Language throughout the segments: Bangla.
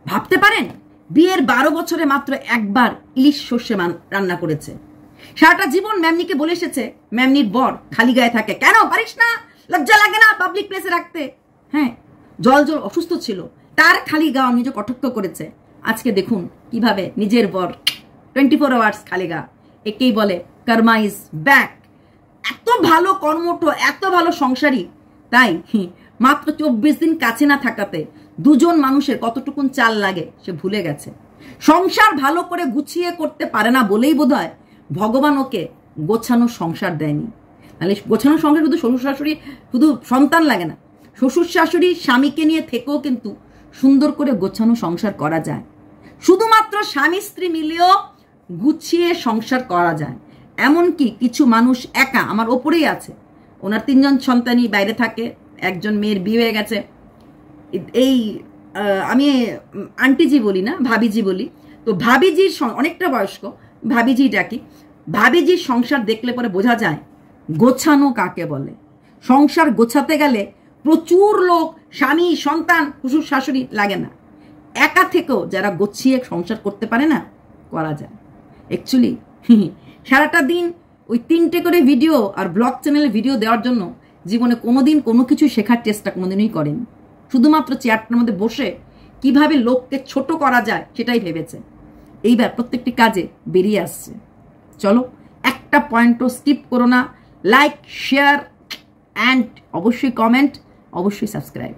ভাবতে পারেন বিয়ের 12 বছরে মাত্র একবার ইলিশ সর্ষে রান্না করেছে। সারাটা জীবন ম্যামনিকে বলে এসেছে ম্যামনির বর খালি গায়ে থাকে, কেন পারিস না, লজ্জা লাগে না পাবলিক প্লেসে রাখতে? হ্যাঁ, জল অসুস্থ ছিল, তার খালি গা নিজে কটাক্ষ করেছে। আজকে দেখুন কিভাবে নিজের বর 24 আওয়ার্স খালি গা। একেই বলে কর্মা ইজ ব্যাক। এত ভালো কর্মঠ, এত ভালো সংসারী, তাই মাত্র 24 দিন কাছে না থাকাতে দুজন মানুষের কতটুকুন চাল লাগে সে ভুলে গেছে। সংসার ভালো করে গুছিয়ে করতে পারে না বলেই বোধহয় ভগবান ওকে গোছানো সংসার দেয়নি। তাহলে গোছানো সংসার শুধু শ্বশুর শাশুড়ি, শুধু সন্তান লাগে না, শ্বশুর শাশুড়ি স্বামীকে নিয়ে থেকেও কিন্তু সুন্দর করে গোছানো সংসার করা যায়। শুধুমাত্র স্বামী স্ত্রী মিলেও গুছিয়ে সংসার করা যায়। এমনকি কিছু মানুষ একা, আমার ওপরেই আছে, ওনার 3 জন সন্তানই বাইরে থাকে, একজন মেয়ের বিয়ে হয়ে গেছে। এই আমি আন্টিজি বলি না, ভাবিজি বলি। তো ভাবিজির অনেকটা বয়স্ক, ভাবিজি ডাকি। ভাবিজির সংসার দেখলে পরে বোঝা যায় গোছানো কাকে বলে। সংসার গোছাতে গেলে প্রচুর লোক, স্বামী সন্তান শ্বশুর শাশুড়ি লাগে না, একা থেকেও যারা গোছিয়ে সংসার করতে পারে না, করা যায়। অ্যাকচুয়ালি সারাটা দিন ওই 3টে করে ভিডিও আর ব্লগ চ্যানেলে ভিডিও দেওয়ার জন্য জীবনে কোনোদিন কোনো কিছু শেখার চেষ্টা কোনোদিনই করেনি। শুধুমাত্র চেয়ারটার মধ্যে বসে কিভাবে লোককে ছোট করা যায় সেটাই ভেবেছে। এইবার প্রত্যেকটি কাজে বেরিয়ে আসছে। চলো, একটা পয়েন্টও স্কিপ করো না। লাইক, শেয়ার অ্যান্ড অবশ্যই কমেন্ট, অবশ্যই সাবস্ক্রাইব।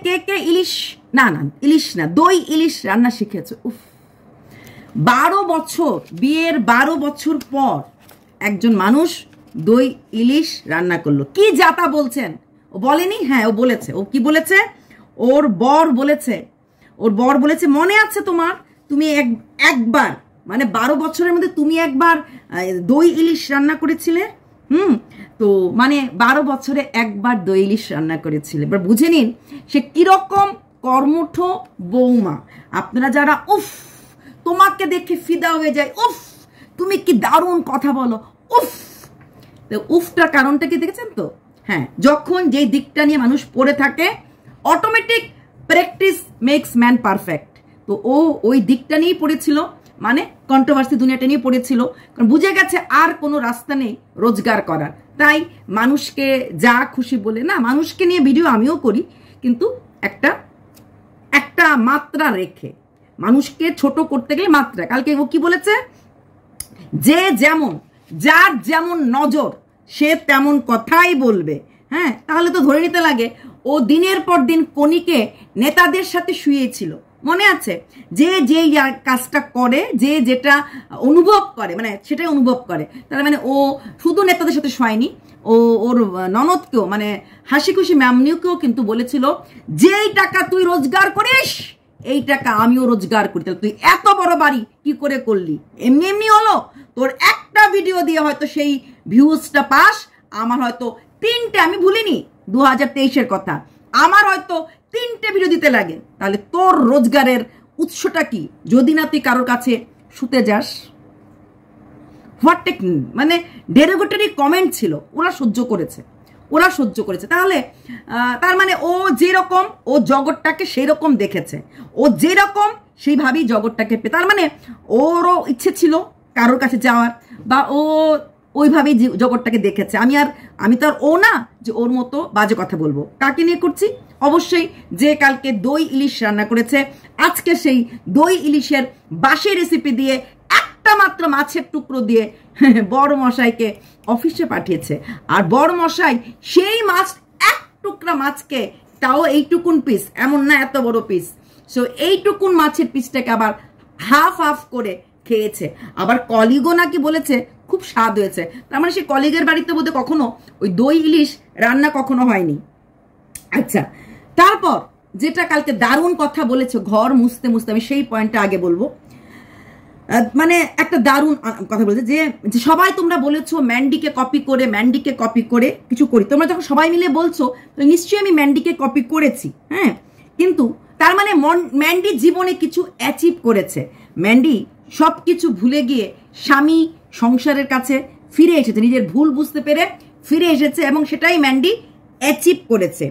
কে কে ইলিশ ইলিশ না দই ইলিশ রান্না শিখেছে? উফ, 12 বছর, বিয়ের 12 বছর পর একজন মানুষ দই ইলিশ রান্না করলো। কি যাতা বলছেন? ও বলেনি? হ্যাঁ, ও বলেছে। ও কি বলেছে? ওর বর বলেছে মনে আছে তোমার, তুমি একবার মানে 12 বছরের মধ্যে তুমি একবার দই ইলিশ রান্না করেছিলে। তো মানে 12 বছরে একবার দই ইলিশ রান্না করেছিলে। এবার বুঝে নিন সে কিরকম কর্মঠ বৌমা। আপনারা যারা উফ, তোমাকে দেখে ফিদা হয়ে যায়, উফ তুমি কি দারুণ কথা বলো, উফ। উফটার কারণটা কি দেখেছেন তো? হ্যাঁ, যখন যেই দিকটা নিয়ে মানুষ পড়ে থাকে, automatic practice makes man perfect. তো ও ওই দিকটা নিয়েই পড়েছিল, মানে কন্ট্রোভার্সি দুনিয়াটা নিয়ে পড়েছিল। কারণ বুঝে গেছে আর কোনো রাস্তা নেই রোজগার করার। তাই মানুষকে যা খুশি বলে না, মানুষকে নিয়ে ভিডিও আমিও করি, কিন্তু একটা মাত্রা রেখে। মানুষকে ছোট করতে গেলে মাত্রা। কালকে ও কি বলেছে? যে যেমন, যার যেমন নজর সে তেমন কথাই বলবে। হ্যাঁ, তাহলে তো ধরে নিতে লাগে ও দিনের পর দিন কনিকে নেতাদের সাথে শুয়েছিল। মনে আছে? যে যে কাজটা করে, যে যেটা অনুভব করে, মানে সেটাই অনুভব করে। তার মানে ও শুধু নেতাদের সাথে শোয়নি, ও ওর ননদকেও, মানে হাসি খুশি ম্যামনিকেও কিন্তু বলেছিল, যেই টাকা তুই রোজগার করিস এই টাকা আমিও রোজগার করি। তাহলে তুই এত বড় বাড়ি কি করে করলি? এমনি এমনি হলো? তোর একটা ভিডিও দিয়ে হয়তো সেই ভিউজটা পাস, আমার হয়তো 3টে, আমি ভুলিনি 2023-এর কথা, আমার হয়তো 3টে ভিডিও দিতে লাগে। তাহলে তোর রোজগারের উৎসটা কি? যদি না তুই কারোর কাছে শুতে যাস। হোয়াট টেকনিক, মানে ডেরোগেটরি কমেন্ট ছিল, ওরা সহ্য করেছে। তাহলে তার মানে ও যেরকম, ও জগৎটাকে সেই রকম দেখেছে, ও যেরকম সেইভাবেই জগৎটাকে তার মানে ওরও ইচ্ছে ছিল কারোর কাছে যাওয়ার, বা ও ওইভাবেই জগৎটাকে দেখেছে। আমি তো আর ও না যে ওর মতো বাজে কথা বলবো। কাকে নিয়ে করছি? অবশ্যই যে কালকে দই ইলিশ রান্না করেছে, আজকে সেই দই ইলিশের বাসি রেসিপি দিয়ে একটা মাত্র মাছের টুকরো দিয়ে বড় মশাইকে অফিসে পাঠিয়েছে। আর বড় মশাই সেই মাছ, এক টুকরা মাছকে, তাও এইটুকুন পিস, এমন না এত বড় পিস, সো এইটুকুন মাছের পিসটাকে আবার হাফ করে খেয়েছে। আবার কলিগও নাকি বলেছে খুব স্বাদ হয়েছে। তার মানে সেই কলিগের বাড়িতে বোধহয় কখনো ওই দই ইলিশ রান্না কখনো হয়নি। আচ্ছা, তারপর যেটা কালকে দারুণ কথা বলেছে, ঘর মুছতে মুছতে, আমি সেই পয়েন্টটা আগে বলবো। মানে একটা দারুণ কথা বলেছে যে সবাই তোমরা বলেছো ম্যান্ডিকে কপি করে কিছু করি। তোমরা যখন সবাই মিলে বলছো নিশ্চয়ই আমি ম্যান্ডিকে কপি করেছি, হ্যাঁ, কিন্তু তার মানে ম্যান্ডি জীবনে কিছু অ্যাচিভ করেছে। ম্যান্ডি সব কিছু ভুলে গিয়ে স্বামী সংসারের কাছে ফিরে এসেছে, নিজের ভুল বুঝতে পেরে ফিরে এসেছে এবং সেটাই ম্যান্ডি অ্যাচিভ করেছে।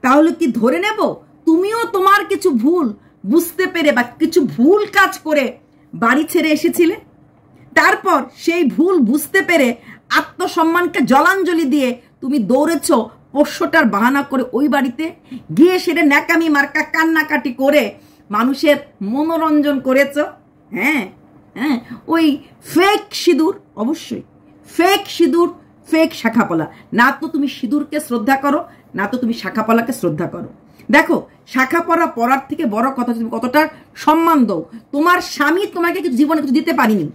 তাহলে কি ধরে নেব তুমিও তোমার কিছু ভুল বুঝতে পেরে বা কিছু ভুল কাজ করে বাড়ি ছেড়ে এসেছিলে, তারপর সেই ভুল বুঝতে পেরে আত্মসম্মানকে জলাঞ্জলি দিয়ে তুমি দৌড়েছ পোষ্যটার বাহানা করে ওই বাড়িতে গিয়ে সেটা ন্যাকামি মার্কা কান্নাকাটি করে মানুষের মনোরঞ্জন করেছ। হ্যাঁ হ্যাঁ, ওই ফেক সিঁদুর, অবশ্যই ফেক সিঁদুর, ফেক শাখাপলা। না তো তুমি সিঁদুরকে শ্রদ্ধা করো, না তো তুমি শাখাপলাকে শ্রদ্ধা করো। দেখো, শাখাপলা পরার থেকে বড় কথা তুমি কতটা সম্মান দাও। তোমার স্বামী তোমাকে কিছু জীবনে কিছু দিতে পারিনি,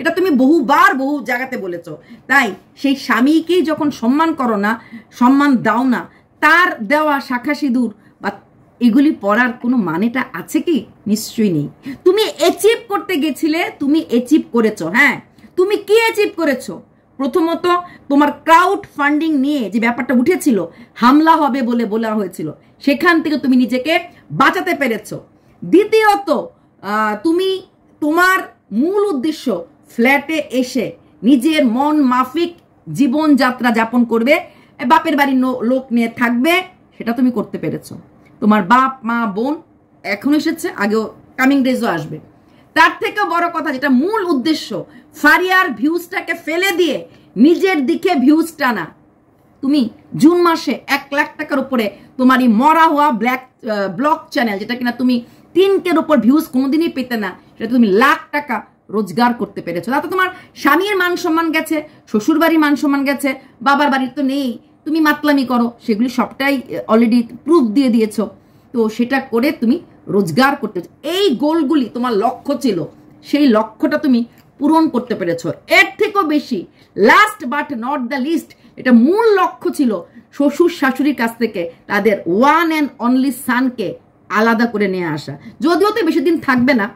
এটা তুমি বহুবার বহু জায়গাতে বলেছো। তাই সেই স্বামীকেই যখন সম্মান করো না, সম্মান দাও না, তার দেওয়া শাখা সিঁদুর বা এগুলি পরার কোনো মানেটা আছে কি? নিশ্চয়ই নেই। তুমি অ্যাচিভ করতে গেছিলে, তুমি অ্যাচিভ করেছো। হ্যাঁ, তুমি কি অ্যাচিভ করেছো? প্রথমত তোমার ক্রাউড ফান্ডিং নিয়ে যে ব্যাপারটা উঠেছিল, হামলা হবে বলে বলা হয়েছিল, সেখান থেকে তুমি নিজেকে বাঁচাতে পেরেছো। দ্বিতীয়ত তুমি তোমার মূল উদ্দেশ্য ফ্ল্যাটে এসে নিজের মন মাফিক জীবনযাত্রা যাপন করবে, বাপের বাড়ির লোক নিয়ে থাকবে, সেটা তুমি করতে পেরেছো। তোমার বাপ মা বোন এখন এসেছে, আগেও কামিং ডেজও আসবে। তার থেকেও বড় কথা, যেটা মূল উদ্দেশ্য, ফারিয়ার ভিউজটাকে ফেলে দিয়ে নিজের দিকে ভিউজ টানা। তুমি জুন মাসে 1 লাখ টাকার উপরে তোমার এই মরা হওয়া ব্লগ চ্যানেল, যেটা কিনা তুমি 3K'র উপর ভিউজ কোনোদিনই পেতে না, সেটা তুমি লাখ টাকা রোজগার করতে পেরেছো। তাতে তোমার স্বামীর মান সম্মান গেছে, শ্বশুর বাড়ির মান সম্মান গেছে, বাবার বাড়ির তো নেই, তুমি মাতলামি করো, সেগুলি সবটাই অলরেডি প্রুফ দিয়ে দিয়েছো। তো সেটা করে তুমি রোজগার করতে, এই গোলগুলি তোমার লক্ষ্য ছিল, সেই লক্ষ্যটা তুমি পূরণ করতে পেরেছো। এর থেকেও বেশি, last but not the least, এটা মূল লক্ষ্য ছিল শ্বশুর শাশুড়ির কাছ থেকে তাদের ওয়ান অ্যান্ড অনলি সানকে আলাদা করে নিয়ে আসা। যদিও তো বেশি দিন থাকবে না,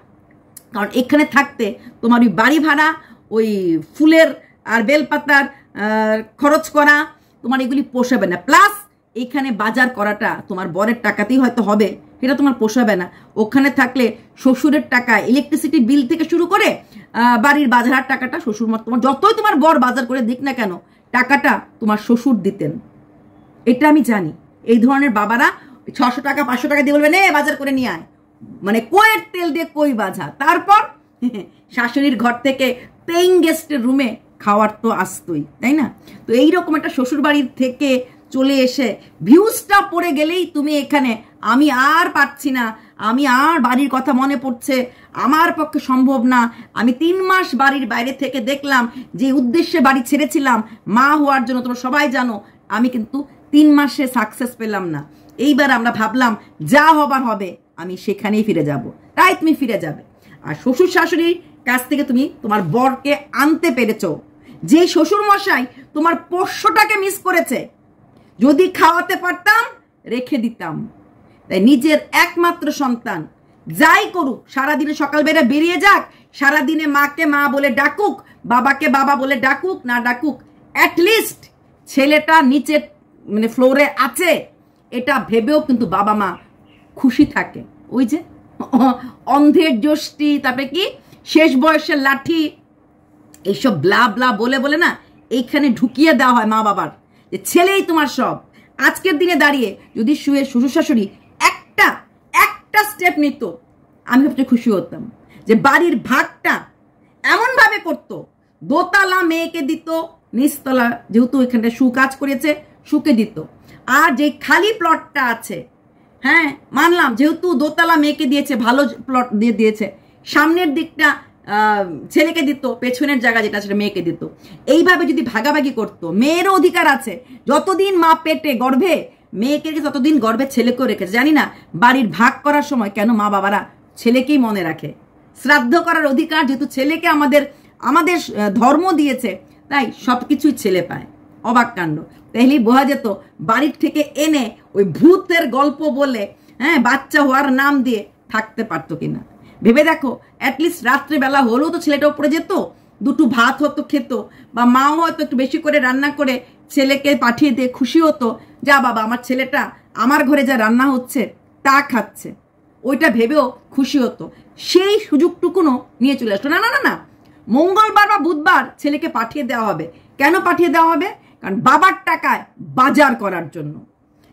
কারণ এখানে থাকতে তোমার ওই বাড়ি ভাড়া, ওই ফুলের আর বেলপাতার খরচ করা, তোমার এগুলি পোষাবে না। প্লাস এখানে বাজার করাটা তোমার বরের টাকাতেই হয়তো হবে, এটা তোমার পোষাবে না। ওখানে থাকলে শ্বশুরের টাকা, ইলেকট্রিসিটি বিল থেকে শুরু করে বাড়ির বাজারের টাকাটা শ্বশুর, তোমার যতই তোমার বর বাজার করে দিক না কেন, টাকাটা তোমার শ্বশুর দিতেন, এটা আমি জানি। এই ধরনের বাবারা 600 টাকা 500 টাকা দিয়ে বলবে নে বাজার করে নিয়ে আয়, মানে কয়ের তেল দিয়ে কই বাজা। তারপর শাশুড়ির ঘর থেকে পেইং গেস্টের রুমে খাওয়ার তো আসতোই, তাই না? তো এইরকম একটা শ্বশুর বাড়ির থেকে চলে এসে ভিউজটা পড়ে গেলেই তুমি এখানে আমি আর পাচ্ছি না, আমি আর বাড়ির কথা মনে পড়ছে, আমার পক্ষে সম্ভব না, আমি 3 মাস বাড়ির বাইরে থেকে দেখলাম, যে উদ্দেশ্যে বাড়ি ছেড়েছিলাম মা হওয়ার জন্য, তোমরা সবাই জানো, আমি কিন্তু 3 মাসে সাকসেস পেলাম না। এইবার আমরা ভাবলাম যা হবার হবে, আমি সেখানেই ফিরে যাব। তাই তুমি ফিরে যাবে। আর শ্বশুর শাশুড়ির কাছ থেকে তুমি তোমার বরকে আনতে পেরেছো, যে শ্বশুর মশাই তোমার পোষ্যটাকে মিস করেছে, যদি খাওয়াতে পারতাম রেখে দিতাম। তাই নিজের একমাত্র সন্তান যাই করুক, সারাদিনে সকালবেলা বেরিয়ে যাক, সারাদিনে মাকে মা বলে ডাকুক, বাবাকে বাবা বলে ডাকুক না ডাকুক, অ্যাটলিস্ট ছেলেটা নিচে মানে ফ্লোরে আছে, এটা ভেবেও কিন্তু বাবা মা খুশি থাকে। ওই যে অন্ধের যষ্টি, তারপরে কি শেষ বয়সের লাঠি, এইসব ব্লা ব্লা বলে বলে না এইখানে ঢুকিয়ে দেওয়া হয় মা বাবার, যে ছেলেই তোমার সব। আজকের দিনে দাঁড়িয়ে যদি শুয়ে শ্বশুর শাশুড়ি একটা স্টেপ নিত, আমি সবচেয়ে খুশি হতাম। যে বাড়ির ভাগটা এমন ভাবে করতো, দোতলা মেয়েকে দিত, নিচতলা যেহেতু এখানটা কাজ করেছে সুকে দিত, আর যে খালি প্লটটা আছে, হ্যাঁ মানলাম যেহেতু দোতলা মেয়েকে দিয়েছে, ভালো প্লট দিয়ে দিয়েছে, সামনের দিকটা ছেলেকে দিত, পেছনের জায়গা যেটা সেটা মেয়েকে দিত। এইভাবে যদি ভাগাভাগি করতো, মেয়েরও অধিকার আছে, যতদিন মা পেটে গর্ভে মেয়েকে ততদিন গর্ভে ছেলেকেও রেখেছে। জানি না বাড়ির ভাগ করার সময় কেন মা বাবারা ছেলেকেই মনে রাখে। শ্রাদ্ধ করার অধিকার যেহেতু ছেলেকে আমাদের ধর্ম দিয়েছে, তাই সবকিছুই ছেলে পায়। অবাক কাণ্ড। তাইলেই বোঝা যেত বাড়ির থেকে এনে ওই ভূতের গল্প বলে, হ্যাঁ, বাচ্চা হওয়ার নাম দিয়ে থাকতে পারতো কিনা। ভেবে দেখো, অ্যাটলিস্ট রাত্রেবেলা হলেও তো ছেলেটা উপরে যেত, দুটো ভাত হতো খেত, বা মাও হয়তো একটু বেশি করে রান্না করে ছেলেকে পাঠিয়ে দিয়ে খুশি হতো, যা বাবা আমার ছেলেটা আমার ঘরে যা রান্না হচ্ছে তা খাচ্ছে, ওইটা ভেবেও খুশি হতো। সেই সুযোগটুকুনও নিয়ে চলে আসতো না। না না না, মঙ্গলবার বা বুধবার ছেলেকে পাঠিয়ে দেওয়া হবে। কেন পাঠিয়ে দেওয়া হবে? কারণ বাবার টাকায় বাজার করার জন্য।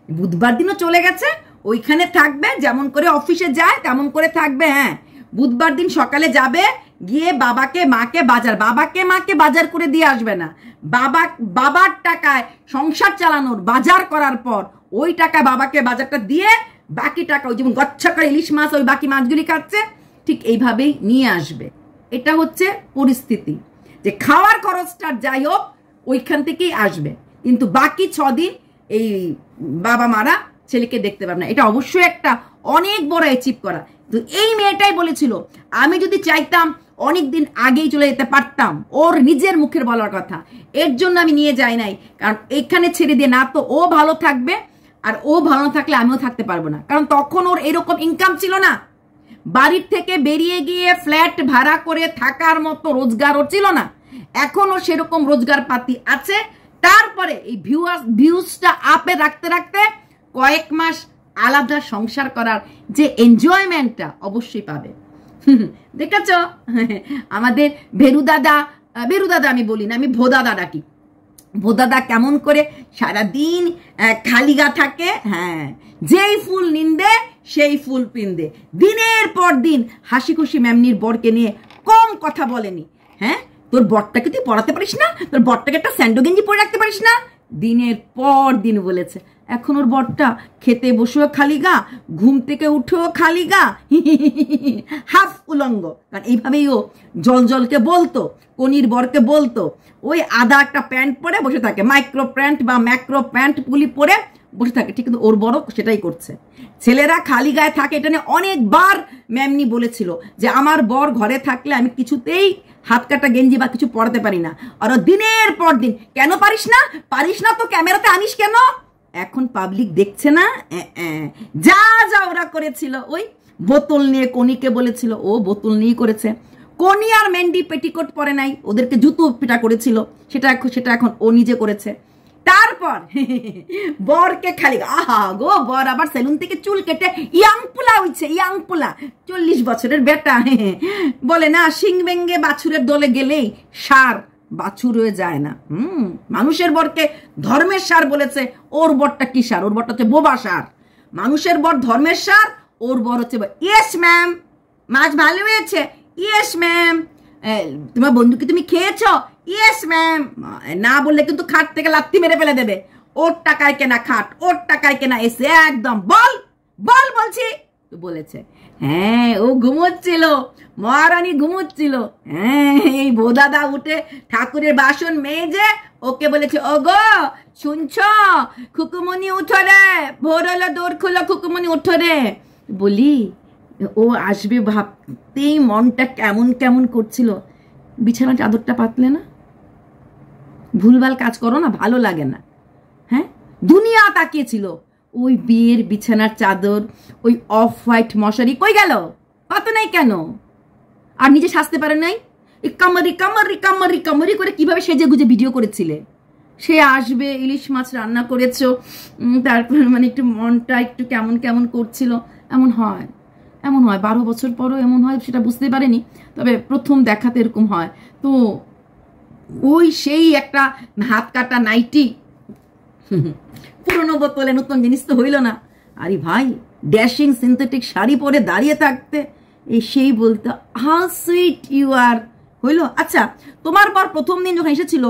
বুধবার দিনও চলে গেছে, ওইখানে থাকবে, যেমন করে অফিসে যায় তেমন করে থাকবে। হ্যাঁ, বুধবার দিন সকালে যাবে, গিয়ে বাবাকে মাকে বাজার করে দিয়ে আসবে না, বাবার টাকায় সংসার চালানোর বাজার করার পর ওই টাকা বাবাকে বাজারটা দিয়ে বাকি টাকা, ওই যেমন গচ্ছা করে ইলিশ মাছ ওই বাকি মাছগুলি খাচ্ছে, ঠিক এইভাবেই নিয়ে আসবে। এটা হচ্ছে পরিস্থিতি, যে খাওয়ার খরচটা যাই হোক ওইখান থেকেই আসবে, কিন্তু বাকি 6 দিন এই বাবা মারা ছেলেকে দেখতে পারবে না। এটা অবশ্যই একটা অনেক বড় অ্যাচিভ করা। তো এই মেয়েটাই বলেছিল, আমি যদি চাইতাম অনেক দিন আগেই চলে যেতে পারতাম, ওর নিজের মুখের বলার কথা। এর জন্য আমি নিয়ে যাই নাই, কারণ এখানে ছেড়ে দিয়ে না তো ও ভালো থাকবে, আর ও ভালো না থাকলে আমিও থাকতে পারবো না। কারণ তখন ওর এরকম ইনকাম ছিল না, বাড়ির থেকে বেরিয়ে গিয়ে ফ্ল্যাট ভাড়া করে থাকার মতো রোজগার ওর ছিল না। এখন ওর সেরকম রোজগার পাতি আছে। তারপরে এই ভিউজটা আপে রাখতে রাখতে কয়েক মাস আলাদা সংসার করার যে এনজয়মেন্টটা অবশ্যই পাবে। দেখেছ আমাদের ভেরু দাদা আমি বলি না, আমি ভোদাদা ডাকি, ভোদাদা কেমন করে সারাদিন খালি গা থাকে। হ্যাঁ, যেই ফুল নিন্দে সেই ফুল পিন্দে, দিনের পর দিন হাসি খুশি ম্যামনির বরকে নিয়ে কম কথা বলেনি। হ্যাঁ, তোর বরটাকে তুই পড়াতে পারিস না, তোর বরটাকে একটা স্যান্ডো গেঞ্জি পরে রাখতে পারিস না, দিনের পর দিন বলেছে। এখন ওর বরটা খেতে বসেও খালি গা, ঘুম থেকে উঠেও খালি গা, হাফ উলঙ্গ। কারণ এইভাবেই ও জলকে বলতো, কনির বরকে বলতো, ওই আদা একটা প্যান্ট পরে বসে থাকে, মাইক্রো প্যান্ট বা ম্যাক্রো প্যান্ট পুলি পরে বসে থাকে। ঠিক, কিন্তু ওর বড় সেটাই করছে। ছেলেরা খালি গায়ে থাকে, এটা নিয়ে অনেকবার ম্যামনি বলেছিল যে আমার বর ঘরে থাকলে আমি কিছুতেই হাত কাটা গেঞ্জি বা কিছু পরাতে পারি না। আর দিনের পর দিন, কেন পারিস না তো ক্যামেরাতে আনিস কেন? এখন পাবলিক দেখছে না? যা ওরা করেছিল, ওই বোতল নিয়ে কনিকে বলেছিল, ও বোতল নিয়ে করেছে। কনি আর মেন্ডি পেটিকোট পরে নাই, ওদেরকে জুতো পিটা করেছিল, সেটা এখন ও নিজে করেছে। তারপর বরকে খালি, আহা গো, বর আবার সেলুন থেকে চুল কেটে ইয়াং পোলা হইছে, ইয়াং পোলা, 40 বছরের বেটা। বলে না, সিং বেঙ্গে বাছুরের দলে গেলেই সার বাছুর হয়ে যায় না। মানুষের বরকে ধর্মের সার বলেছে, ওর বরটা কি সার? ওর বরটা হচ্ছে বোবা সার। মানুষের বর ধর্মের সার, ওর বর হচ্ছে ইয়েস ম্যাম, মাছ ভালো হয়েছে, ইয়েস ম্যাম, তোমার বন্ধুকে তুমি খেয়েছো, ইয়েস ম্যাম। না বললে কিন্তু খাট থেকে লাত্তি মেরে ফেলে দেবে। ওর টাকায় কেনা খাট, ওর টাকায় কেনা এসে, একদম বল বলছি তো বলেছে। হ্যাঁ, ও ঘুমোচ্ছিল, মহারানী ঘুমোচ্ছিল। হ্যাঁ, এই বোদাদা উঠে ঠাকুরের বাসন মেজে ওকে বলেছে, ও গো শুনছ, খুকুমনি উঠো রে, ভোর হলো, দৌড় খুলো, খুকুমনি উঠো রে। বলি ও আসবে ভাবতেই মনটা কেমন কেমন করছিল। বিছানা চাদরটা পাতলে না, ভুলভাল কাজ করো না, ভালো লাগে না। হ্যাঁ, দুনিয়া তাকিয়েছিল, ওই বিয়ের বিছানার চাদর, ওই অফ হোয়াইট মশারি কই গেল? পাত নাই কেন? আর নিজে সাজতে পারে নাই? এই কামারি কামারি কামারি কামারি করে কিভাবে সেজে গুজে ভিডিও করেছিলে। সে আসবে, ইলিশ মাছ রান্না করেছো, তারপর মানে একটু মনটা একটু কেমন কেমন করছিল। এমন হয় 12 বছর পরও এমন হয়, সেটা বুঝতে পারেনি, তবে প্রথম দেখাতে এরকম হয়। তো ওই সেই একটা হাত কাটা নাইটি, পুরনো বোতলে নতুন জিনিস তো হইল না। আরে ভাই, ড্যাশিং সিনথেটিক শাড়ি পরে দাঁড়িয়ে থাকতে এই সেই বলতো, হাউ সুইট ইউ আর, হইল। আচ্ছা, তোমার পর প্রথম দিন যখন এসেছিল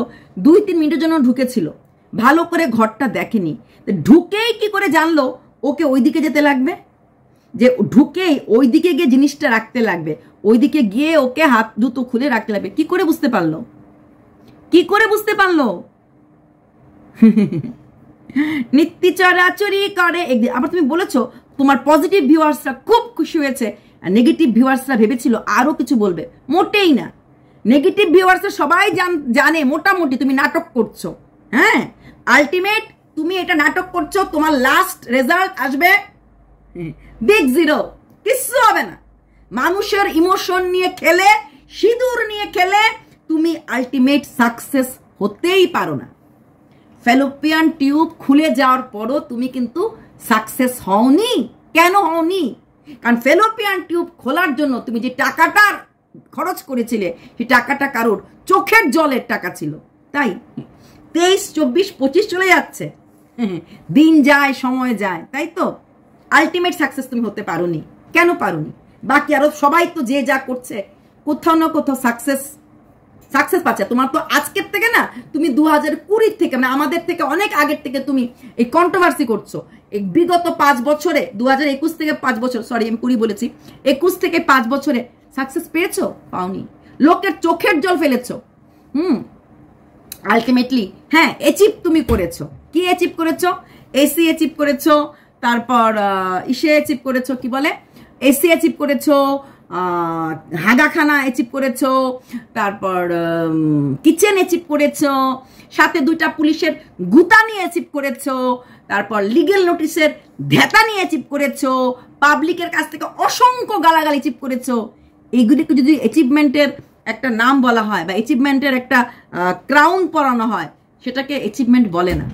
2-3 মিনিটের জন্য ঢুকেছিল, ভালো করে ঘরটা দেখেনি, ঢুকেই কি করে জানলো ওকে ওইদিকে যেতে লাগবে, যে ঢুকেই ওইদিকে গিয়ে জিনিসটা রাখতে লাগবে, ওইদিকে গিয়ে ওকে হাত জুতো খুলে রাখতে লাগবে? কি করে বুঝতে পারলো? নিত্যি চরাচরি করে একদিন। আবার তুমি বলেছো তোমার পজিটিভ ভিউয়ার্সরা খুব খুশি হয়েছে, আর নেগেটিভ ভিউয়ার্সরা ভেবেছিল আরো কিছু বলবে। মোটেই না, নেগেটিভ ভিউয়ার্সরা সবাই জানে মোটামুটি তুমি নাটক করছো। হ্যাঁ, আলটিমেট তুমি এটা নাটক করছো, তোমার লাস্ট রেজাল্ট আসবে বিগ জিরো, কিচ্ছু হবে না। মানুষের ইমোশন নিয়ে খেলে, সিঁদুর নিয়ে খেলে তুমি আলটিমেট সাকসেস হতেই পারো না। ফ্যালোপিয়ান টিউব খুলে যাওয়ার পরও তুমি কিন্তু সাকসেস হওনি। কেন হওনি? কারণ ফ্যালোপিয়ান টিউব খোলার জন্য তুমি যে টাকাটা খরচ করেছিলে, সেই টাকাটা কারোর চোখের জলের টাকা ছিল। তাই 23, 24, 25 চলে যাচ্ছে, দিন যায়, সময় যায়, তাই তো আলটিমেট সাকসেস তুমি হতে পারোনি। কেন পারোনি? বাকি আরো সবাই তো যে যা করছে কোথাও না কোথাও সাকসেস পাচ্ছে। তোমার তো আজকের থেকে না, তুমি 2020 থেকে, মানে আমাদের থেকে অনেক আগের থেকে তুমি এই কন্ট্রোভার্সি করছো। এই বিগত 5 বছরে, 2021 থেকে 5 বছর, সরি আমি 20 বলেছি, 21 থেকে 5 বছরে সাকসেস পেয়েছো? পাওনি। লোকের চোখের জল ফেলেছো। আলটিমেটলি হ্যাঁ অ্যাচিভ তুমি করেছো। কি অ্যাচিভ করেছো? এসি অ্যাচিভ করেছো, তারপর ইসে অ্যাচিভ করেছো, কি বলে, এসি অ্যাচিভ করেছো, হাগাখানা অ্যাচিভ করেছো, তারপর কিচেন অ্যাচিভ করেছো, সাথে 2টা পুলিশের গুতা নিয়ে অ্যাচিভ করেছো, তারপর লিগেল নোটিশের ভেতা নিয়ে অ্যাচিভ করেছো, পাবলিকের কাছ থেকে অসংখ্য গালাগালি অ্যাচিভ করেছো। এইগুলিকে যদি অ্যাচিভমেন্টের একটা নাম বলা হয় বা অ্যাচিভমেন্টের একটা ক্রাউন পরানো হয়, সেটাকে অ্যাচিভমেন্ট বলে না।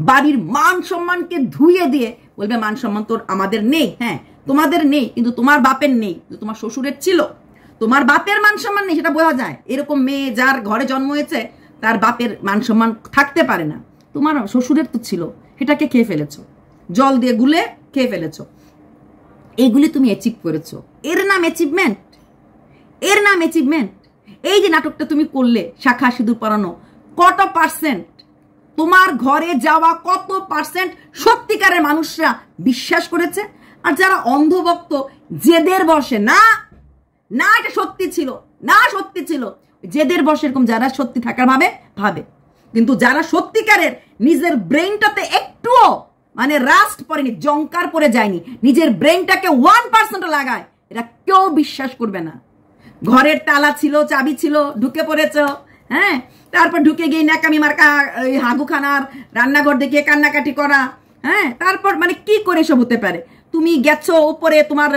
বাড়ির মান সম্মানকে ধুয়ে দিয়ে বলবে মান সম্মান তোর আমাদের নেই। হ্যাঁ তোমাদের নেই, কিন্তু তোমার বাপের নেই, তোমার শ্বশুরের ছিল। তোমার বাপের মান সম্মান নেই সেটা বোঝা যায়। এরকম মেয়ে যার ঘরে জন্ম হয়েছে তার বাপের মান সম্মান থাকতে পারে না, তোমার শ্বশুরের তো ছিল, সেটাকে খেয়ে ফেলেছো, জল দিয়ে গুলে খেয়ে ফেলেছো। এইগুলি তুমি অ্যাচিভ করেছো, এর নাম অ্যাচিভমেন্ট? এর নাম অ্যাচিভমেন্ট? এই যে নাটকটা তুমি করলে, শাখা সিঁদুর পরানো, কত পার্সেন্ট তোমার ঘরে যাওয়া, কত পার্সেন্ট সত্যিকারের মানুষরা বিশ্বাস করেছে? আর যারা অন্ধভক্ত, জেদের বসে না না এটা সত্যি ছিল, না সত্যি ছিল, জেদের বসে এরকম যারা সত্যি থাকার ভাবে, কিন্তু যারা সত্যিকারের নিজের ব্রেইনটাতে একটুও মানে রাস্ট পড়েনি, জঙ্কার পড়ে যায়নি, নিজের ব্রেইনটাকে 1% লাগায়, এটা কেউ বিশ্বাস করবে না। ঘরের তালা ছিল, চাবি ছিল, ঢুকে পড়েছ, হ্যাঁ, তারপর ঢুকে গিয়ে ন্যাকামি মার্কা হাগুখানার রান্নাঘর দেখিয়ে কান্নাকাটি করা, হ্যাঁ, তারপর মানে কি করে সব হতে পারে? তুমি গেছো উপরে তোমার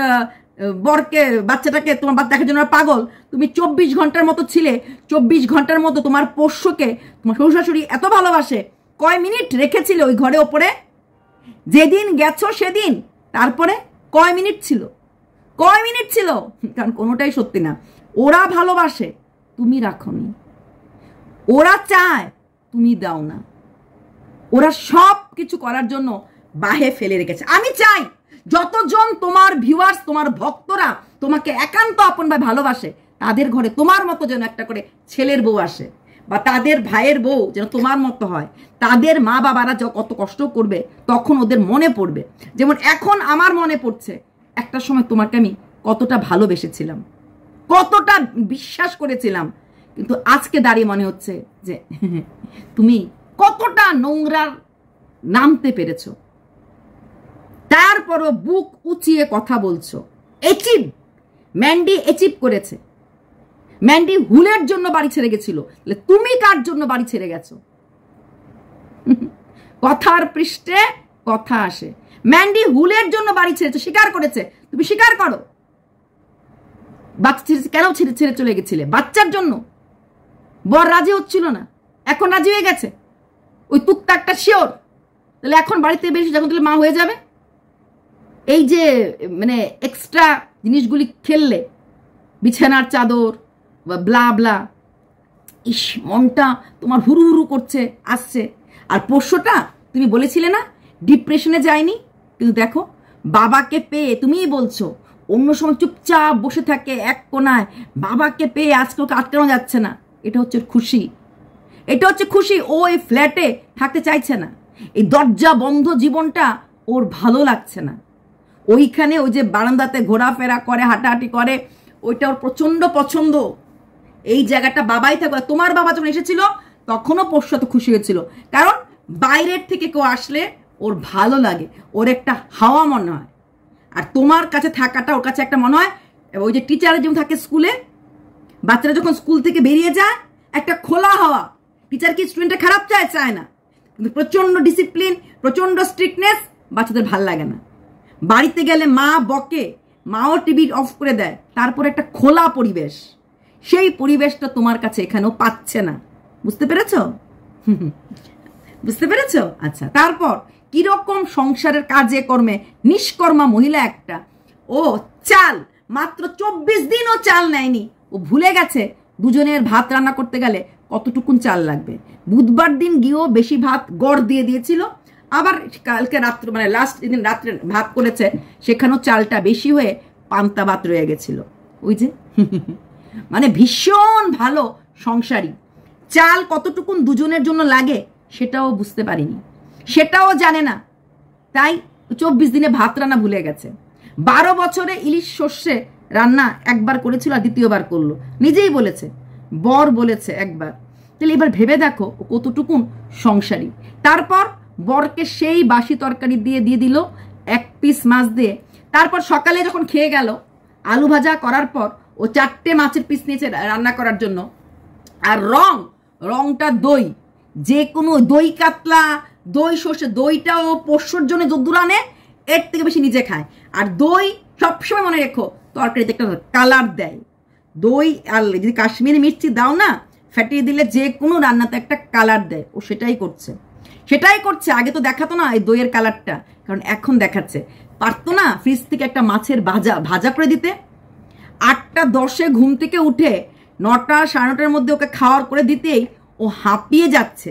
বরকে, বাচ্চাটাকে তোমার দেখার জন্য পাগল, তুমি 24 ঘন্টার মতো ছিলে, 24 ঘন্টার মতো তোমার পোষ্যকে তোমার শ্বশুর শাশুড়ি এত ভালোবাসে, কয় মিনিট রেখেছিল ওই ঘরে ওপরে? যেদিন গেছো সেদিন, তারপরে কয় মিনিট ছিল? কয় মিনিট ছিল? কারণ কোনোটাই সত্যি না। ওরা ভালোবাসে, তুমি রাখোনি। ওরা চায়, তুমি দাও না। ওরা সব কিছু করার জন্য বাহে ফেলে রেখেছে। আমি চাই যতজন তোমার ভিউয়ার্স, তোমার ভক্তরা তোমাকে একান্ত আপনভাবে ভালোবাসে, তাদের ঘরে তোমার মতো যেন একটা করে ছেলের বউ আসে, বা তাদের ভাইয়ের বউ যেন তোমার মতো হয়। তাদের মা বাবারা কত কষ্ট করবে তখন ওদের মনে পড়বে। যেমন এখন আমার মনে পড়ছে একটা সময় তোমাকে আমি কতটা ভালোবেসেছিলাম, কতটা বিশ্বাস করেছিলাম, কিন্তু আজকে দাঁড়িয়ে মনে হচ্ছে যে তুমি কতটা নোংরার নামতে পেরেছো। তারপরও বুক উঁচিয়ে কথা বলছো। অ্যাচিভ, ম্যান্ডি অ্যাচিভ করেছে। ম্যান্ডি হুলের জন্য বাড়ি ছেড়ে গেছিল, তুমি কার জন্য বাড়ি ছেড়ে গেছো? কথার পৃষ্ঠে কথা আসে। ম্যান্ডি হুলের জন্য বাড়ি ছেড়েছে, স্বীকার করেছে। তুমি স্বীকার করো, বাচ্চা কেন ছেড়ে চলে গেছিলে? বাচ্চার জন্য। বর রাজি হচ্ছিল না, এখন রাজি হয়ে গেছে। ওই টুকটাকটা শিওর, তাহলে এখন বাড়িতে বেশি যখন তাহলে মা হয়ে যাবে। এই যে মানে এক্সট্রা জিনিসগুলি খেললে, বিছানার চাদর ব্লা ব্লা, ইস মনটা তোমার হুরু হুরু করছে, আসছে। আর পোষ্যটা তুমি বলেছিলে না ডিপ্রেশনে যায়নি, কিন্তু দেখো বাবাকে পেয়ে, তুমিই বলছো অন্য সময় চুপচাপ বসে থাকে এক কোনায়, বাবাকে পেয়ে আজকে ওকে আটকানো যাচ্ছে না। এটা হচ্ছে খুশি, এটা হচ্ছে খুশি। ও এই ফ্ল্যাটে থাকতে চাইছে না, এই দরজা বন্ধ জীবনটা ওর ভালো লাগছে না। ওইখানে ওই যে বারান্দাতে ঘোরাফেরা করে, হাঁটাহাঁটি করে, ওইটা ওর প্রচন্ড পছন্দ। এই জায়গাটা বাবাই থাকবে। তোমার বাবা যখন এসেছিল তখনও পোষ্য তো খুশি হয়েছিল, কারণ বাইরের থেকে কেউ আসলে ওর ভালো লাগে, ওর একটা হাওয়া মনে হয়। আর তোমার কাছে থাকাটা ওর কাছে একটা মনে হয়, ওই যে টিচারের যেমন থাকে স্কুলে, বাচ্চারা যখন স্কুল থেকে বেরিয়ে যায় একটা খোলা হাওয়া। টিচার কি স্টুডেন্টটা খারাপ চায় না, কিন্তু প্রচন্ড ডিসিপ্লিন, প্রচন্ড স্ট্রিক্টনেস বাচ্চাদের ভাল লাগে না। বাড়িতে গেলে মা বকে, মাও টিভি অফ করে দেয়, তারপর একটা খোলা পরিবেশ, সেই পরিবেশটা তোমার কাছে এখানেও পাচ্ছে না। বুঝতে পেরেছ? বুঝতে পেরেছ? আচ্ছা, তারপর কিরকম সংসারের কাজে কর্মে নিষ্কর্মা মহিলা একটা, ও চাল মাত্র 24 দিনও চাল নেয়নি, ও ভুলে গেছে দুজনের ভাত রান্না করতে গেলে কতটুকুন চাল লাগবে। বুধবার দিন গিয়েও বেশি ভাত গড় দিয়ে দিয়েছিল, আবার কালকে রাত্রে মানে লাস্ট দিন রাত্রে ভাত করেছে, সেখানেও চালটা বেশি হয়ে পান্তা ভাত রয়ে গেছিল। ওই যে মানে ভীষণ ভালো সংসারী, চাল কতটুকুন দুজনের জন্য লাগে সেটাও বুঝতে পারিনি, সেটাও জানে না, তাই 24 দিনে ভাত রান্না ভুলে গেছে। 12 বছরে ইলিশ সর্ষে রান্না একবার করেছিল আর দ্বিতীয়বার করলো, নিজেই বলেছে, বর বলেছে একবার। তাহলে এবার ভেবে দেখো ও কতটুকুন সংসারী। তারপর বরকে সেই বাসি তরকারি দিয়ে দিল 1 পিস মাছ দিয়ে। তারপর সকালে যখন খেয়ে গেল, আলু ভাজা করার পর ও 4টে মাছের পিস নিয়েছে রান্না করার জন্য। আর রংটা দই, যে কোনো দই কাতলা, দই সর্ষে, দইটাও পোষ্যর জন্য যদ্দূর আনে এর থেকে বেশি নিজে খায়। আর দই সবসময় মনে রেখো তরকারিতে একটা কালার দেয়, দই আর যদি কাশ্মীরি মির্চি দাও না ফাটিয়ে দিলে যে কোনো রান্নাতে একটা কালার দেয়, ও সেটাই করছে। আগে তো দেখাতো না এই দইয়ের কালারটা, কারণ এখন দেখাচ্ছে। পারতো না ফ্রিজ থেকে একটা মাছের ভাজা করে দিতে? 8টা 10-এ ঘুম থেকে উঠে 9টা 9:30-এর মধ্যে ওকে খাওয়ার করে দিতেই ও হাঁপিয়ে যাচ্ছে।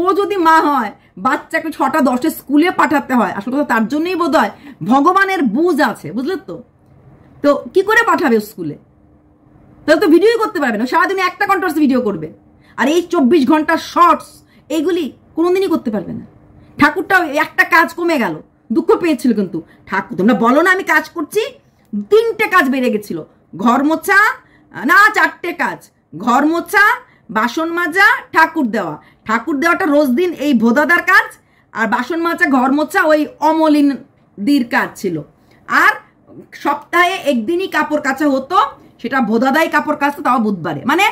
ও যদি মা হয়, বাচ্চাকে 6টা 10-এ স্কুলে পাঠাতে হয়, আসলে কথা তার জন্যই বোধ হয় ভগবানের বুঝ আছে, বুঝলে তো কি করে পাঠাবে স্কুলে? তাহলে তো ভিডিওই করতে পারবে না, সারাদিনে একটা কন্ট্রাস্ট ভিডিও করবে। আর এই 24 ঘন্টা শর্টস এইগুলি কোনোদিনই করতে পারবে না। ঠাকুরটাও একটা কাজ কমে গেল, দুঃখ পেয়েছিল, কিন্তু ঠাকুর তোমরা বলো না আমি কাজ করছি, 3টে কাজ বেড়ে গেছিল। ঘর মোছা না, 4টে কাজ, ঘর মোছা, বাসন মাজা, ঠাকুর দেওয়াটা রোজ দিন এই ভোদাদার কাজ, আর বাসন মাজা ঘর মোছা ওই অমলিন দির কাজ ছিল। আর সপ্তাহে একদিনই কাপড় কাচা হতো, সেটা ভোদাদাই কাপড় কাচতো, তাও বুধবারে। মানে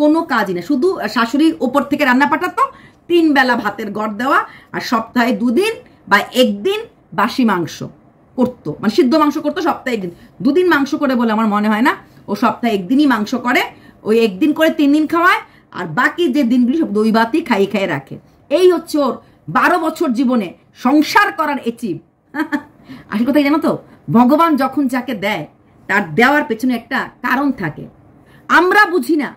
কোনো কাজই না, শুধু শাশুড়ির ওপর থেকে রান্না পাঠাতো, 3 বেলা ভাতের গড় দেওয়া, আর সপ্তাহে 2 দিন বা 1 দিন বাসি মাংস করতো, মানে সিদ্ধ মাংস করতো সপ্তাহে 1 দিন। 2 দিন মাংস করে বলে আমার মনে হয় না, ও সপ্তাহে 1 দিনই মাংস করে, ওই 1 দিন করে 3 দিন খাওয়ায়, আর বাকি যে দিনগুলি সব দই ভাতই খাইয়ে রাখে। এই হচ্ছে ওর 12 বছর জীবনে সংসার করার এচিভ। আসল কথা জানো তো, ভগবান যখন যাকে দেয় তার দেওয়ার পেছনে একটা কারণ থাকে, আমরা বুঝি না।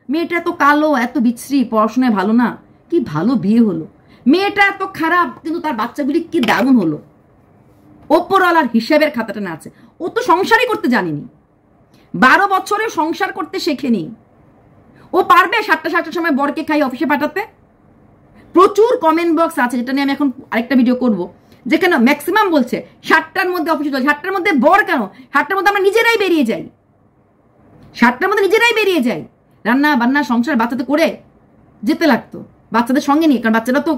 মেয়েটা এত কালো, এত বিশ্রী, পড়াশোনায় ভালো না, কি ভালো বিয়ে হলো। মেয়েটা এত খারাপ, কিন্তু তার বাচ্চাগুলি কি দারুণ হলো। ওপরওয়ালার হিসাবের খাতাটা না আছে। ও তো সংসারই করতে জানিনি, 12 বছরে সংসার করতে শেখেনি। ও পারবে 7টার সময় বরকে খাই অফিসে পাঠাতে? প্রচুর কমেন্ট বক্স আছে, যেটা নিয়ে আমি এখন আরেকটা ভিডিও করব, যেখানে ম্যাক্সিমাম বলছে 7টার মধ্যে অফিসে চলে। 7টার মধ্যে বর কেন? 7টার মধ্যে আমরা নিজেরাই বেরিয়ে যাই, 7টার মধ্যে নিজেরাই বেরিয়ে যাই। রান্না বান্না সংসার বাচ্চাদের করে যেতে লাগতো, বাচ্চাদের সঙ্গে নিয়ে, কারণ বাচ্চারা তো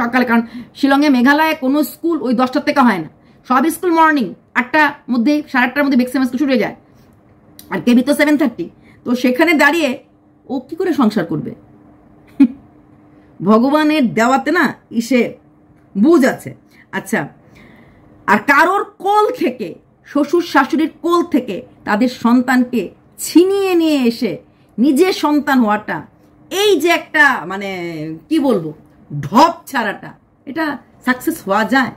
সকালে, কারণ শিলংয়ে মেঘালয়ে কোনো স্কুল ওই 10টার থেকে হয় না, সব স্কুল মর্নিং 8টার মধ্যে, 8:30-র মধ্যে ম্যাক্সিমাম স্কুল শুরু হয়ে যায়, আর কেবি তো 7:30। তো সেখানে দাঁড়িয়ে ও কি করে সংসার করবে? ভগবানের দেওয়াতে না ইসে বুঝ আছে। আচ্ছা, আর কারোর কোল থেকে, শ্বশুর শাশুড়ির কোল থেকে তাদের সন্তানকে ছিনিয়ে নিয়ে এসে নিজের সন্তান হওয়াটা, এই যে একটা মানে কি বলবো ঢপ ছাড়াটা, এটা সাকসেস হওয়া যায়?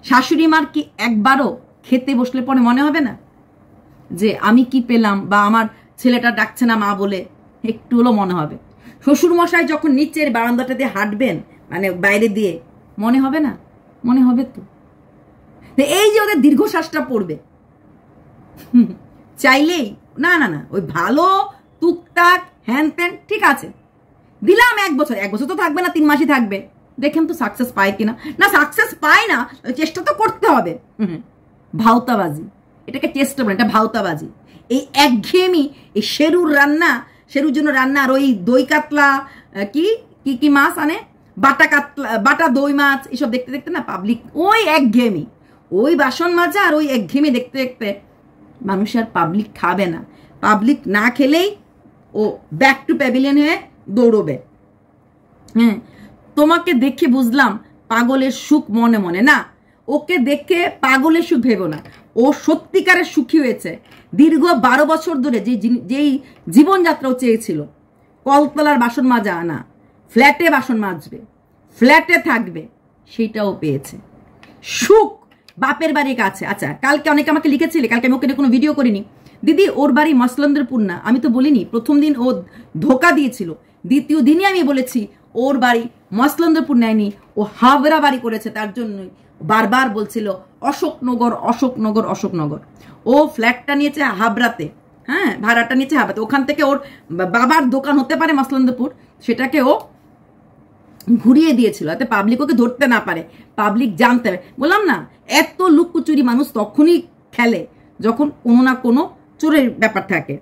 শাশুড়ি মার কি একবারও খেতে বসলে পরে মনে হবে না যে আমি কি পেলাম, বা আমার ছেলেটা ডাকছে না মা বলে? একটু হলো মনে হবে। শ্বশুর মশাই যখন নিচের বারান্দাটা দিয়ে হাঁটবেন, মানে বাইরে দিয়ে, মনে হবে না? মনে হবে তো। এই যে ওদের দীর্ঘশ্বাসটা পড়বে চাইলেই না, ওই ভালো টুকটাক হ্যান ত্যান ঠিক আছে দিলাম, 1 বছর, 1 বছর তো থাকবে না, 3 মাসই থাকবে, দেখেন তো সাকসেস পায় কিনা। না সাকসেস পায় না, চেষ্টা তো করতে হবে। ভাওতাবাজি, এটাকে চেষ্টা বলে, এটা ভাওতাবাজি। এই একঘেয়েমি, এই শেরুর জন্য রান্না, আর ওই দই কাতলা, কি মাছ আনে, বাটা দই মাছ, এসব দেখতে দেখতে না পাবলিক ওই একঘেয়েমি, ওই বাসন মাজা আর ওই একঘেয়েমি দেখতে দেখতে মানুষ আর পাবলিক খাবে না। পাবলিক না খেলেই ও ব্যাক টু প্যাভিলিয়ন হয়ে দৌড়বে। তোমাকে দেখে বুঝলাম পাগলের সুখ মনে মনে। না, ওকে দেখে পাগলের সুখ ভেবো না, ও সত্যিকারের সুখী হয়েছে। দীর্ঘ 12 বছর ধরে যেই জীবনযাত্রাও চেয়েছিল, কলতলার বাসন মাজা না, ফ্ল্যাটে বাসন মাজবে, ফ্ল্যাটে থাকবে, সেইটাও পেয়েছে। সুখ বাপের বাড়ির কাছে। আচ্ছা, কালকে অনেকে আমাকে লিখেছিলে, কালকে আমি ওকে কোনো ভিডিও করিনি, দিদি ওর বাড়ি মসলন্দরপুর না। আমি তো বলিনি, প্রথম দিন ও ধোকা দিয়েছিল, দ্বিতীয় দিনই আমি বলেছি ওর বাড়ি মসলন্দরপুর নেয়নি, ও হাবড়া বাড়ি করেছে। তার জন্যই বারবার বলছিল অশোকনগর অশোকনগর অশোকনগর। ও ফ্ল্যাটটা নিয়েছে হাবড়াতে, হ্যাঁ, ভাড়াটা নিয়েছে হাবড়াতে। ওখান থেকে ওর বাবার দোকান হতে পারে মসলন্দরপুর, সেটাকে ও ঘুরিয়ে দিয়েছিল যাতে পাবলিক ওকে ধরতে না পারে, পাবলিক জানতে হবে। বললাম না, এত লুকোচুরি মানুষ তখনই খেলে যখন কোনো না কোনো চোরের ব্যাপার থাকে।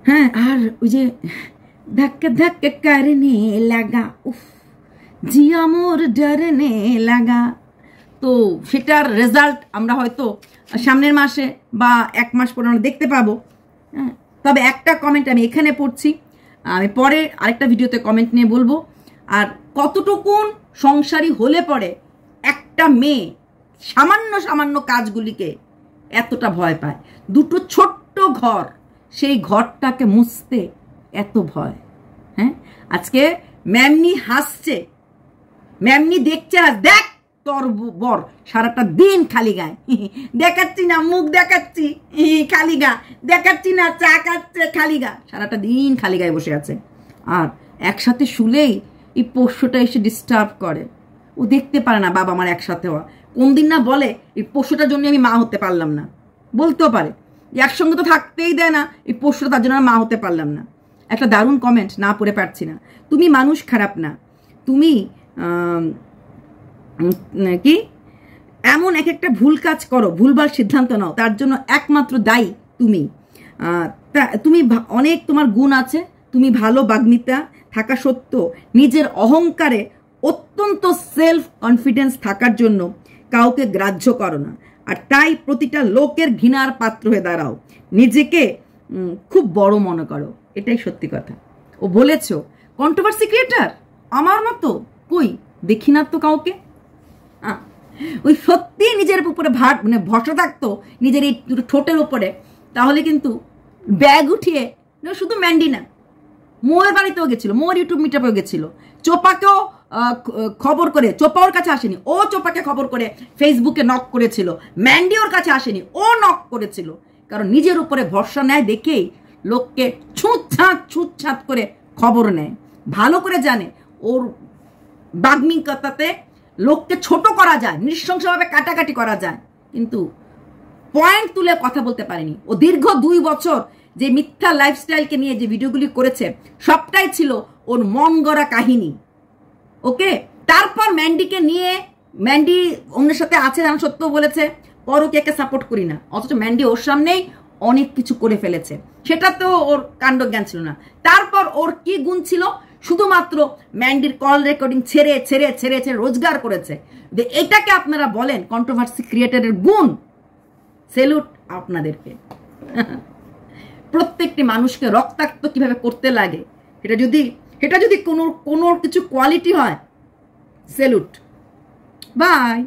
হ্যাঁ, আর ওই যে ধাক্কা ধাক্কা করনে লাগা, উফ জিয়া মোর ডরনে লাগা, তো সেটার রেজাল্ট আমরা হয়তো সামনের মাসে বা 1 মাস পরে আমরা দেখতে পাবো। তবে একটা কমেন্ট আমি এখানে পড়ছি, আমি পরে আরেকটা ভিডিওতে কমেন্ট নিয়ে বলবো। আর কতটুকুন সংসারী হলে পরে একটা মেয়ে সামান্য সামান্য কাজগুলিকে এতটা ভয় পায়। দুটো ছোট্ট ঘর, সেই ঘরটাকে মুছতে এত ভয়। হ্যাঁ, আজকে ম্যামনি হাসছে, ম্যামনি দেখছে না, দেখ তোর বর সারাটা দিন খালি গায়ে, দেখাচ্ছি না মুখ দেখাচ্ছি খালি গা, দেখাচ্ছি না চা খাচ্ছে খালি গা, সারাটা দিন খালি গায়ে বসে আছে। আর একসাথে শুলেই এই পোষ্যটা এসে ডিস্টার্ব করে। ও দেখতে পারে না বাবা আমার একসাথে হওয়া। কোন দিন না বলে এই পোষ্যটার জন্য আমি মা হতে পারলাম না, বলতেও পারে একসঙ্গে তো থাকতেই দেয় না, এই পোষ্যটা তার জন্য মা হতে পারলাম না। একটা দারুণ কমেন্ট না পড়ে পারছি না। তুমি মানুষ খারাপ না, তুমি কি এমন এক একটা ভুল কাজ করো, ভুলভাল সিদ্ধান্ত নাও, তার জন্য একমাত্র দায়ী তুমি। তুমি অনেক তোমার গুণ আছে, তুমি ভালো বাগ্মিতা থাকা সত্ত্বেও নিজের অহংকারে অত্যন্ত সেলফ কনফিডেন্স থাকার জন্য কাউকে গ্রাহ্য করো না, আর তাই প্রতিটা লোকের ঘৃণার পাত্র হয়ে দাঁড়াও, নিজেকে খুব বড় মনে করো। এটাই সত্যি কথা। ও বলেছ কন্ট্রোভার্সি ক্রিয়েটার আমার মতো, কই দেখি না তো কাউকে। ওই সত্যি নিজের উপরে মানে ভরসা থাকতো নিজের এই ঠোঁটের উপরে, তাহলে কিন্তু ব্যাগ উঠিয়ে, শুধু ম্যান্ডি না, মোয়ের বাড়িতেও গেছিল, মোয়ের ইউটিউব মিটআপেও গেছিল, চোপাকেও খবর করে, চোপা ওর কাছে আসেনি, ও চোপাকে খবর করে ফেসবুকে নক করেছিল, ম্যান্ডি ওর কাছে আসেনি, ও নক করেছিল। কারণ নিজের উপরে ভরসা নেয় দেখেই লোককে ছুঁৎছাঁত করে খবর নেয়, ভালো করে জানে ওর বাগ্মিকতাতে লোককে ছোট করা যায়, নৃশংসভাবে কাটাকাটি করা যায়, কিন্তু পয়েন্ট তুলে কথা বলতে পারেনি। ও দীর্ঘ 2 বছর যে মিথ্যা লাইফস্টাইলকে নিয়ে যে ভিডিওগুলি করেছে, সবটাই ছিল ওর মন গড়া কাহিনী। ওকে, তারপর ম্যান্ডিকে নিয়ে, ম্যান্ডি অন্যের সাথে আছে জানা সত্ত্বেও বলেছে পরকীয়াকে সাপোর্ট করি না, অথচ ম্যান্ডি ওর সামনেই অনেক কিছু করে ফেলেছে, সেটা তো ওর কাণ্ডজ্ঞান ছিল না। তারপর ওর কি গুণ ছিল, শুধুমাত্র ম্যান্ডির কল রেকর্ডিং ছেড়ে ছেড়ে ছেড়ে ছেড়ে রোজগার করেছে। এটাকে আপনারা বলেন কন্ট্রোভার্সি ক্রিয়েটারের গুণ? সেলুট আপনাদেরকে। প্রত্যেকটি মানুষকে রক্তাক্ত কিভাবে করতে লাগে, এটা যদি কোনো কিছু কোয়ালিটি হয়, সেলুট। বাই।